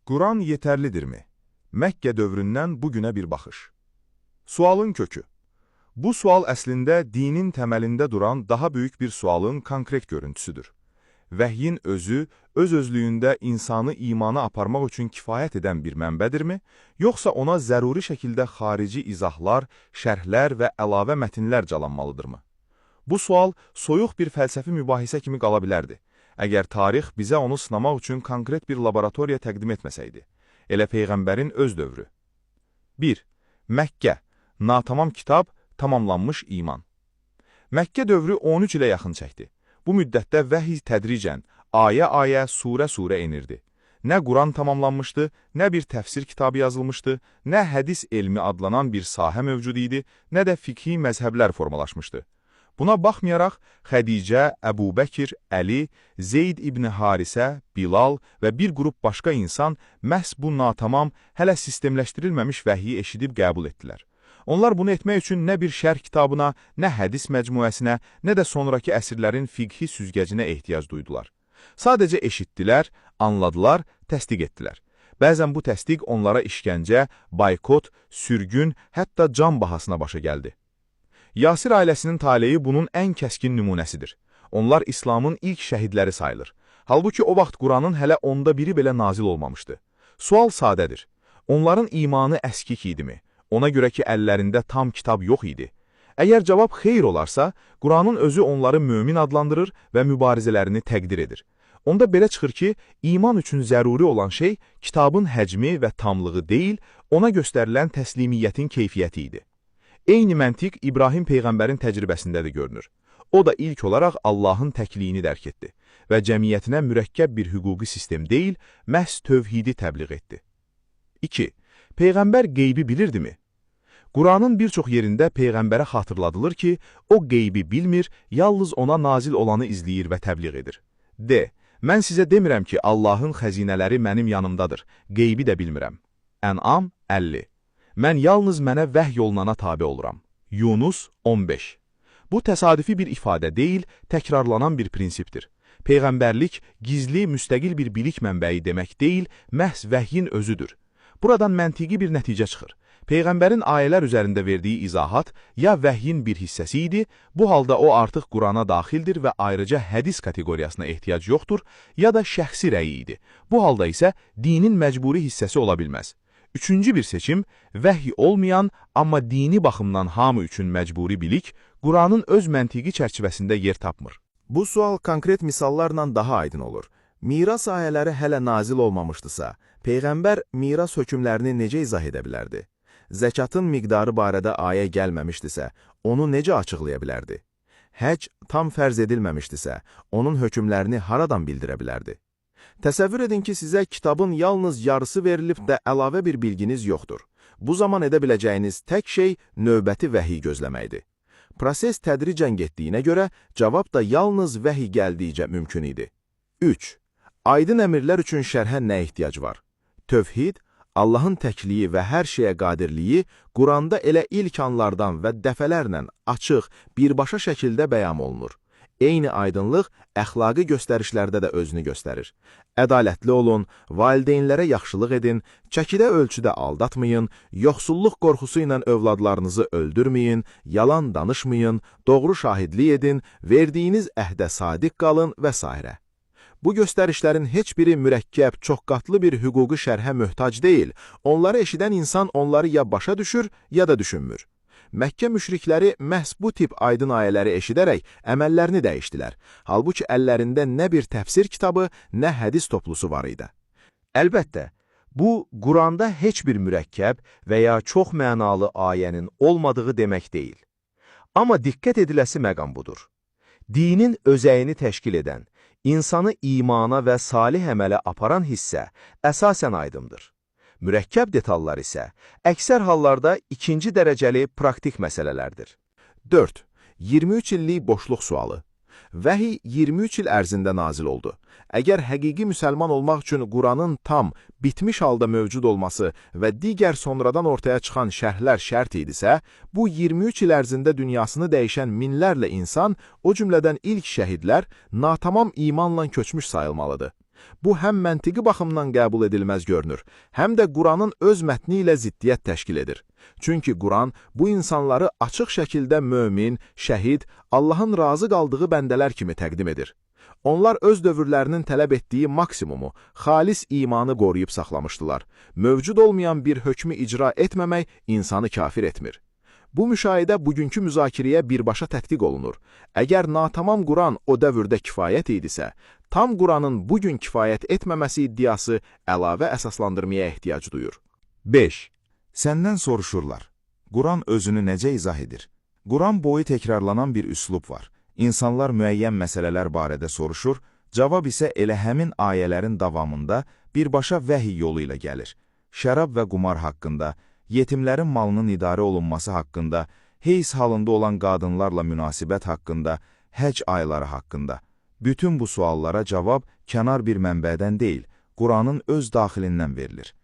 Quran yetərlidirmi? Məkkə dövründən bugünə bir baxış. Sualın kökü. Bu sual əslində dinin təməlində duran daha böyük bir sualın konkret görüntüsüdür. Vəhyin özü, öz-özlüyündə insanı imana aparmaq üçün kifayət edən bir mənbədirmi, yoxsa ona zəruri şəkildə xarici izahlar, şərhlər və əlavə mətinlər calanmalıdırmı? Bu sual soyuq bir fəlsəfi mübahisə kimi qala bilərdi, əgər tarix bizə onu sınamaq üçün konkret bir laboratoriya təqdim etməsəydi. Elə Peyğəmbərin öz dövrü. 1. Məkkə, natamam kitab, tamamlanmış iman. Məkkə dövrü 13 ilə yaxın çəkdi. Bu müddətdə vəhiy tədricən, ayə-ayə, surə-surə enirdi. Nə Quran tamamlanmışdı, nə bir təfsir kitabı yazılmışdı, nə hədis elmi adlanan bir sahə mövcud idi, nə də fiqhi məzhəblər formalaşmışdı. Buna baxmayaraq, Xədicə, Əbu Bəkir, Əli, Zeyd ibn Harisə, Bilal və bir qrup başqa insan məhz bu natamam, hələ sistemləşdirilməmiş vəhyi eşidib qəbul etdilər. Onlar bunu etmək üçün nə bir şərh kitabına, nə hədis məcmuəsinə, nə də sonraki əsrlərin fiqhi süzgəcinə ehtiyac duydular. Sadəcə eşitdilər, anladılar, təsdiq etdilər. Bəzən bu təsdiq onlara işgəncə, baykot, sürgün, hətta can bahasına başa gəldi. Yasir ailəsinin taleyi bunun ən kəskin nümunəsidir. Onlar İslamın ilk şəhidləri sayılır. Halbuki o vaxt Quranın hələ onda biri belə nazil olmamışdı. Sual sadədir. Onların imanı əskik idimi? Ona görə ki, əllərində tam kitab yox idi. Əgər cavab xeyr olarsa, Quranın özü onları mömin adlandırır və mübarizələrini təqdir edir. Onda belə çıxır ki, iman üçün zəruri olan şey kitabın həcmi və tamlığı deyil, ona göstərilən təslimiyyətin keyfiyyəti idi. Eyni məntiq İbrahim Peyğəmbərin təcrübəsində də görünür. O da ilk olaraq Allahın təkliyini dərk etdi və cəmiyyətinə mürəkkəb bir hüquqi sistem deyil, məhz tövhidi təbliğ etdi. 2. Peyğəmbər qeybi bilirdimi? Quranın bir çox yerində Peyğəmbərə xatırladılır ki, o qeybi bilmir, yalnız ona nazil olanı izləyir və təbliğ edir. D. Mən sizə demirəm ki, Allahın xəzinələri mənim yanımdadır, qeybi də bilmirəm. Ən'am 50. Mən yalnız mənə vəhy olunana tabe oluram. Yunus 15. Bu təsadüfi bir ifadə deyil, təkrarlanan bir prinsipdir. Peyğəmbərlik gizli, müstəqil bir bilik mənbəyi demək deyil, məhz vəhyin özüdür. Buradan məntiqi bir nəticə çıxır. Peyğəmbərin ayələr üzərində verdiyi izahat ya vəhyin bir hissəsi idi, bu halda o artıq Qurana daxildir və ayrıca hədis kateqoriyasına ehtiyac yoxdur, ya da şəxsi rəyi idi. Bu halda isə dinin məcburi hissəsi ola bilməz. Üçüncü bir seçim, vəhy olmayan, amma dini baxımdan hamı üçün məcburi bilik, Quranın öz məntiqi çərçivəsində yer tapmır. Bu sual konkret misallarla daha aydın olur. Miras ayələri hələ nazil olmamışdısa, Peyğəmbər miras hökmlərini necə izah edə bilərdi? Zəkatın miqdarı barədə ayə gəlməmişdisə, onu necə açıqlaya bilərdi? Həc tam fərz edilməmişdisə, onun hökmlərini haradan bildirə bilərdi? Təsəvvür edin ki, sizə kitabın yalnız yarısı verilib də əlavə bir bilginiz yoxdur. Bu zaman edə biləcəyiniz tək şey növbəti vəhiy gözləməkdir. Proses tədricən getdiyinə görə cavab da yalnız vəhiy gəldikcə mümkün idi. 3. Aydın əmrlər üçün şərhə nə ehtiyac var? Tövhid, Allahın təkliyi və hər şeyə qadirliyi Quranda elə ilk anlardan və dəfələrlə açıq, birbaşa şəkildə bəyan olunur. Eyni aydınlıq əxlaqi göstərişlərdə də özünü göstərir. Ədalətli olun, valideynlərə yaxşılıq edin, çəkidə ölçüdə aldatmayın, yoxsulluq qorxusu ilə övladlarınızı öldürməyin, yalan danışmayın, doğru şahidlik edin, verdiyiniz əhdə sadiq qalın və s. Bu göstərişlərin heç biri mürəkkəb, çoxqatlı bir hüquqi şərhə möhtac deyil, onları eşidən insan onları ya başa düşür, ya da düşünmür. Məkkə müşrikləri məhz bu tip aydın ayələri eşidərək əməllərini dəyişdilər. Halbuki əllərində nə bir təfsir kitabı, nə hədis toplusu var idi. Əlbəttə, bu Quranda heç bir mürəkkəb və ya çox mənalı ayənin olmadığı demək deyil. Amma diqqət ediləsi məqam budur. Dinin özəyini təşkil edən, insanı imana və salih əmələ aparan hissə əsasən aydındır. Mürəkkəb detallar isə əksər hallarda ikinci dərəcəli praktik məsələlərdir. 4. 23 illik boşluq sualı. Vəhiy 23 il ərzində nazil oldu. Əgər həqiqi müsəlman olmaq üçün Quranın tam, bitmiş halda mövcud olması və digər sonradan ortaya çıxan şərhlər şərt idisə, bu 23 il ərzində dünyasını dəyişən minlərlə insan, o cümlədən ilk şəhidlər, natamam imanla köçmüş sayılmalıdır. Bu həm məntiqi baxımdan qəbul edilməz görünür, həm də Quranın öz mətni ilə ziddiyyət təşkil edir. Çünki Quran bu insanları açıq şəkildə mömin, şəhid, Allahın razı qaldığı bəndələr kimi təqdim edir. Onlar öz dövrlərinin tələb etdiyi maksimumu, xalis imanı qoruyub saxlamışdılar. Mövcud olmayan bir hökmü icra etməmək insanı kafir etmir. Bu müşahidə bugünkü müzakirəyə birbaşa tətbiq olunur. Əgər natamam Quran o dövrdə kifayət idisə, tam Quranın bugün kifayət etməməsi iddiası əlavə əsaslandırmaya ehtiyac duyur. 5. Səndən soruşurlar. Quran özünü necə izah edir? Quran boyu təkrarlanan bir üslub var. İnsanlar müəyyən məsələlər barədə soruşur, cavab isə elə həmin ayələrin davamında birbaşa vəhiy yolu ilə gəlir. Şərab və qumar haqqında, yetimlərin malının idarə olunması haqqında, heyz halında olan qadınlarla münasibət haqqında, həc ayları haqqında. Bütün bu suallara cavab kənar bir mənbədən deyil, Quranın öz daxilindən verilir.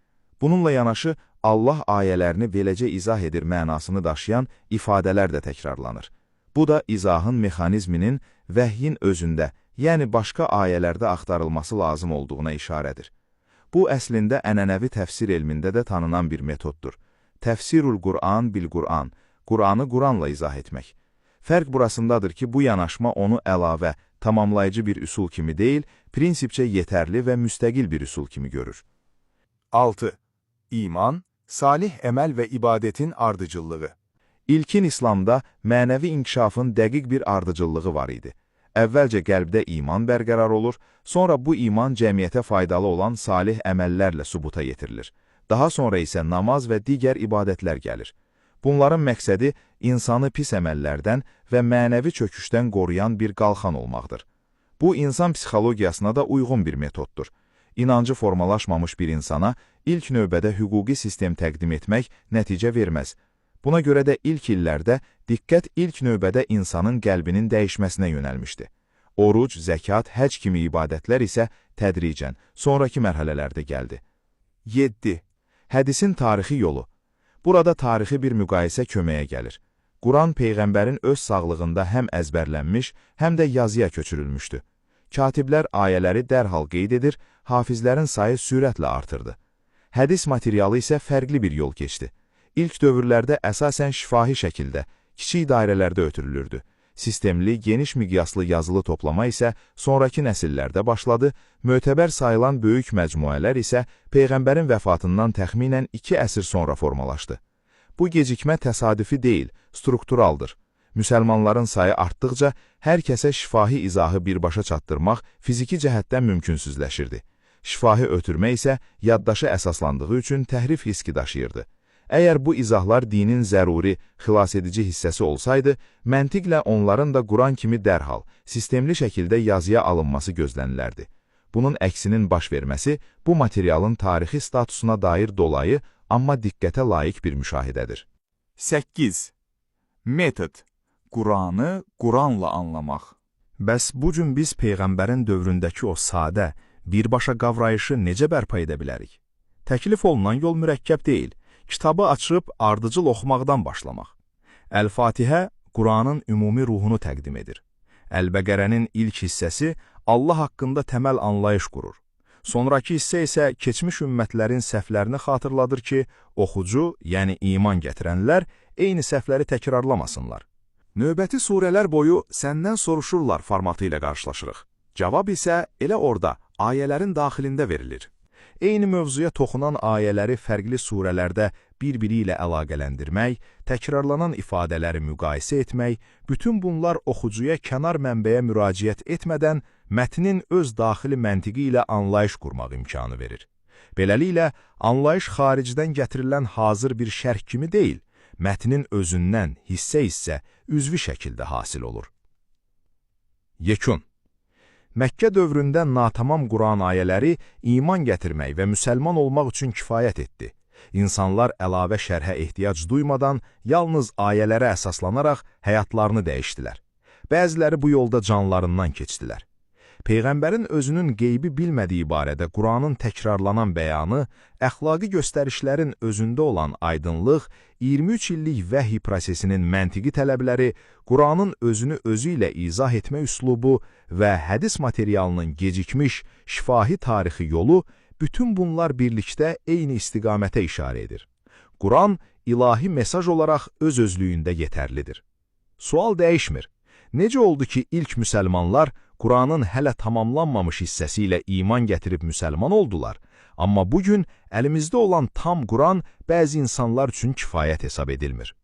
Bununla yanaşı, Allah ayələrini beləcə izah edir mənasını daşıyan ifadələr də təkrarlanır. Bu da izahın mexanizminin vəhyin özündə, yəni başqa ayələrdə axtarılması lazım olduğuna işarədir. Bu, əslində ənənəvi təfsir elmində də tanınan bir metoddur. Təfsirul Qur'an bil Qur'an, Qur'anı Quranla izah etmək. Fərq burasındadır ki, bu yanaşma onu əlavə, tamamlayıcı bir üsul kimi deyil, prinsipcə yetərli və müstəqil bir üsul kimi görür. 6. İman, salih əməl və ibadətin ardıcıllığı. İlkin İslamda mənəvi inkişafın dəqiq bir ardıcıllığı var idi. Əvvəlcə qəlbdə iman bərqərar olur, sonra bu iman cəmiyyətə faydalı olan salih əməllərlə sübuta yetirilir. Daha sonra isə namaz və digər ibadətlər gəlir. Bunların məqsədi insanı pis əməllərdən və mənəvi çöküşdən qoruyan bir qalxan olmaqdır. Bu, insan psixologiyasına da uyğun bir metoddur. İnancı formalaşmamış bir insana ilk növbədə hüquqi sistem təqdim etmək nəticə verməz. Buna görə də ilk illərdə diqqət ilk növbədə insanın qəlbinin dəyişməsinə yönəlmişdi. Oruc, zəkat, həc kimi ibadətlər isə tədricən, sonraki mərhələlərdə gəldi. 7. Hədisin tarixi yolu. Burada tarixi bir müqayisə köməyə gəlir. Quran Peyğəmbərin öz sağlığında həm əzbərlənmiş, həm də yazıya köçürülmüşdü. Katiblər ayələri dərhal qeyd edir, hafizlərin sayı sürətlə artırdı. Hədis materialı isə fərqli bir yol keçdi. İlk dövrlərdə əsasən şifahi şəkildə, kiçik dairələrdə ötürülürdü. Sistemli, geniş miqyaslı yazılı toplama isə sonraki nəsillərdə başladı, mötəbər sayılan böyük məcmuələr isə Peyğəmbərin vəfatından təxminən 2 əsr sonra formalaşdı. Bu gecikmə təsadüfi deyil, strukturaldır. Müsəlmanların sayı artdıqca hər kəsə şifahi izahı birbaşa çatdırmaq fiziki cəhətdən mümkünsüzləşirdi. Şifahi ötürmə isə yaddaşı əsaslandığı üçün təhrif riski daşıyırdı. Əgər bu izahlar dinin zəruri, xilasedici hissəsi olsaydı, məntiqlə onların da Quran kimi dərhal, sistemli şəkildə yazıya alınması gözlənilərdi. Bunun əksinin baş verməsi bu materialın tarixi statusuna dair dolayı, amma diqqətə layiq bir müşahidədir. 8. Metod. Quranı Quranla anlamaq. Bəs bu gün biz Peyğəmbərin dövründəki o sadə, birbaşa qavrayışı necə bərpa edə bilərik? Təklif olunan yol mürəkkəb deyil. Kitabı açıb ardıcıl oxumaqdan başlamaq. Əl-Fatihə Quranın ümumi ruhunu təqdim edir. Əl-Bəqərənin ilk hissəsi Allah haqqında təməl anlayış qurur. Sonraki hissə isə keçmiş ümmətlərin səhvlərini xatırladır ki, oxucu, yəni iman gətirənlər, eyni səhvləri təkrarlamasınlar. Növbəti surələr boyu səndən soruşurlar formatı ilə qarşılaşırıq. Cavab isə elə orada, ayələrin daxilində verilir. Eyni mövzuya toxunan ayələri fərqli surələrdə bir-biri ilə əlaqələndirmək, təkrarlanan ifadələri müqayisə etmək, bütün bunlar oxucuya kənar mənbəyə müraciət etmədən mətnin öz daxili məntiqi ilə anlayış qurmaq imkanı verir. Beləliklə, anlayış xaricdən gətirilən hazır bir şərh kimi deyil, mətnin özündən hissə-hissə, üzvi şəkildə hasil olur. Yekun. Məkkə dövründə natamam Quran ayələri iman gətirmək və müsəlman olmaq üçün kifayət etdi. İnsanlar əlavə şərhə ehtiyac duymadan yalnız ayələrə əsaslanaraq həyatlarını dəyişdilər. Bəziləri bu yolda canlarından keçdilər. Peyğəmbərin özünün qeybi bilmədiyi barədə Quranın təkrarlanan bəyanı, əxlaqi göstərişlərin özündə olan aydınlıq, 23 illik vəhiy prosesinin məntiqi tələbləri, Quranın özünü özü ilə izah etmə üslubu və hədis materialının gecikmiş, şifahi tarixi yolu, bütün bunlar birlikdə eyni istiqamətə işarə edir. Quran, ilahi mesaj olaraq öz-özlüyündə yetərlidir. Sual dəyişmir. Necə oldu ki, ilk müsəlmanlar Quranın hələ tamamlanmamış hissəsi ilə iman gətirib müsəlman oldular, amma bugün əlimizdə olan tam Quran bəzi insanlar üçün kifayət hesab edilmir.